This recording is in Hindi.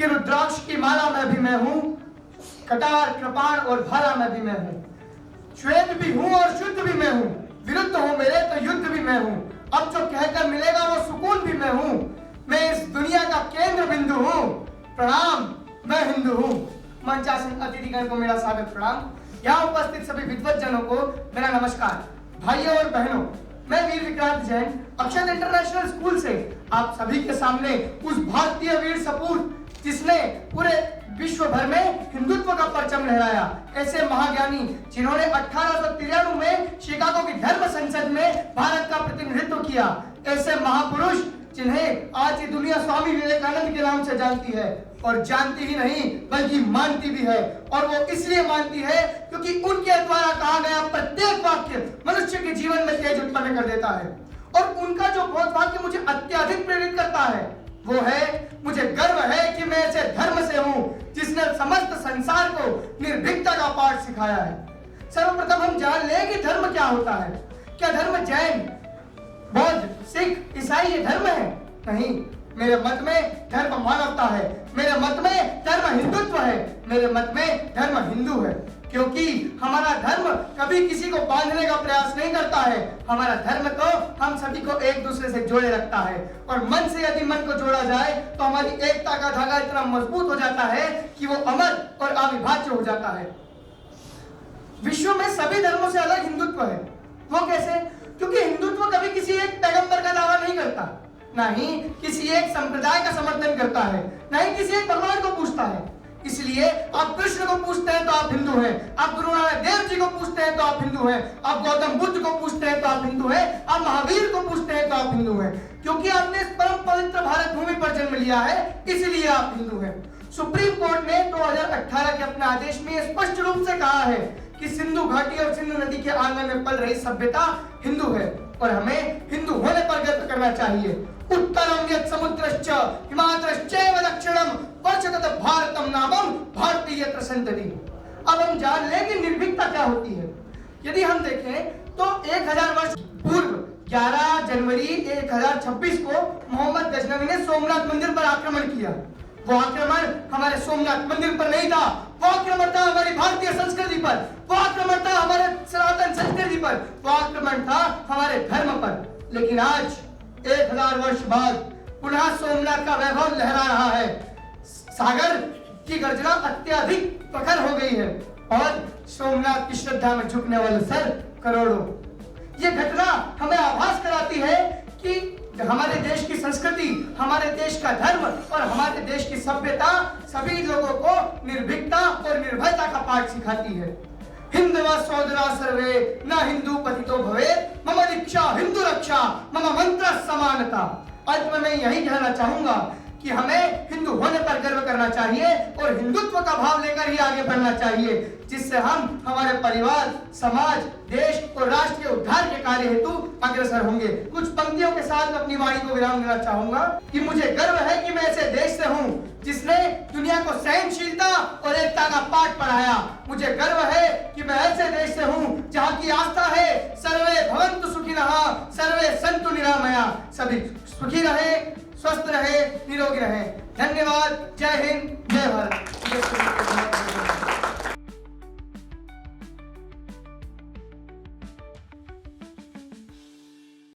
कि रुद्राक्ष की माला में भी मैं हूं, कटार कृपाण और भाला में भी मैं हूं, श्वेत भी हूं और शुद्ध भी मैं हूं, विरुद्ध हूं मेरे तो युद्ध भी मैं हूं, अब जो कहकर मिलेगा वो सुकून भी मैं हूं, मैं इस दुनिया का केंद्र बिंदु हूं, प्रणाम मैं हिंदू हूं। मंचासन अतिथिगण को मेरा सादर प्रणाम। यहाँ उपस्थित सभी विद्वज्जनों को मेरा नमस्कार। भाइयों और बहनों, मैं वीर विक्रांत जैन अक्षत इंटरनेशनल स्कूल से आप सभी के सामने उस भारतीय वीर सपूत जिसने पूरे विश्व भर में हिंदुत्व का परचम लहराया, ऐसे महाज्ञानी जिन्होंने 1893 में शिकागो की धर्म संसद में भारत का प्रतिनिधित्व किया, ऐसे महापुरुष जिन्हें आज ये दुनिया स्वामी विवेकानंद के नाम से जानती है, और जानती ही नहीं बल्कि मानती भी है। और वो इसलिए मानती है क्योंकि उनके द्वारा कहा गया प्रत्येक वाक्य मनुष्य के जीवन में तेज उत्पन्न कर देता है। और उनका जो बहुत वाक्य मुझे अत्यधिक प्रेरित करता है वो है, मुझे गर्व है कि मैं ऐसे धर्म से हूं जिसने समस्त संसार को निर्भीकता का पाठ सिखाया है। सर्वप्रथम हम जान लें कि धर्म क्या होता है। क्या धर्म जैन, बौद्ध, सिख, ईसाई ये धर्म है? नहीं, मेरे मत में धर्म मानवता है, मेरे मत में धर्म हिंदुत्व है, मेरे मत में धर्म हिंदू है। क्योंकि हमारा धर्म कभी किसी को बांधने का प्रयास नहीं करता है, हमारा धर्म तो हम सभी को एक दूसरे से जोड़े रखता है। और मन से यदि मन को जोड़ा जाए तो हमारी एकता का धागा इतना मजबूत हो जाता है कि वो अमर और अविभाज्य हो जाता है। विश्व में सभी धर्मों से अलग हिंदुत्व है। वो कैसे? क्योंकि हिंदुत्व कभी किसी एक पैगंबर का दावा नहीं करता, ना ही किसी एक संप्रदाय का समर्थन करता है, ना ही किसी एक भगवान को पूछता है। इसलिए आप कृष्ण को पूछते हैं तो आप हिंदू हैं, आप गुरु नानक देव जी को पूछते हैं तो आप हिंदू हैं, आप गौतम बुद्ध को पूछते हैं तो आप हिंदू हैं, आप महावीर को पूछते हैं तो आप हिंदू हैं। क्योंकि आपने इस परम पवित्र भारत भूमि पर जन्म लिया है, इसलिए आप हिंदू हैं। सुप्रीम कोर्ट ने 2018 के अपने आदेश में स्पष्ट रूप से कहा है कि सिंधु घाटी और सिंधु नदी के आंगन में पल रही सभ्यता हिंदू है, और हमें हिंदू होने पर गर्व करना चाहिए। उत्तरम यत् समुद्रश्च हिमाद्रश्चैव दक्षिणम वर्षतत भारतम नामम भारतीय संतति। अब हम जान लें कि निर्भीकता क्या होती है। यदि हम देखें तो 1000 वर्ष पूर्व 11 जनवरी 1026 को मोहम्मद गजनवी ने सोमनाथ मंदिर पर आक्रमण किया। वो आक्रमण हमारे सोमनाथ मंदिर पर नहीं था, वो आक्रमण था हमारी भारतीय संस्कृति पर, वो आक्रमण था हमारे सनातन संस्कृति पर, वो आक्रमण था हमारे धर्म पर। लेकिन आज 1000 वर्ष बाद पुनः सोमनाथ का वैभव लहरा रहा है, सागर की गर्जना अत्यधिक प्रखर हो गई है, और सोमनाथ की श्रद्धा में झुकने वाले सर करोड़ों। ये घटना हमें आभास कराती है कि हमारे देश की संस्कृति, हमारे देश का धर्म और हमारे देश की सभ्यता सभी लोगों को निर्भीकता और निर्भयता का पाठ सिखाती है। हिंदवा सोदरा सर्वे न हिंदू पतितो भवेत्, मम दीक्षा हिंदू रक्षा, मम मंत्र समानता। अंत में मैं यही कहना चाहूंगा कि हमें हिंदू होने पर गर्व करना चाहिए और हिंदुत्व का भाव लेकर ही आगे बढ़ना चाहिए, जिससे हम हमारे परिवार, समाज, देश और राष्ट्र के उद्धार के कार्य हेतु अग्रसर होंगे। कुछ पंक्तियों के साथ अपनी वाणी को विराम देना चाहूंगा कि मुझे गर्व है कि मैं ऐसे देश से हूं जिसने दुनिया को सहनशीलता और एकता का पाठ पढ़ाया। मुझे गर्व है कि मैं ऐसे देश से हूं जहां की आस्था है सर्वे भवन्तु सुखिनः सर्वे सन्तु निरामया। सभी सुखी रहे, स्वस्थ रहे, निरोगी रहे। धन्यवाद। जय हिंद, जय भारत।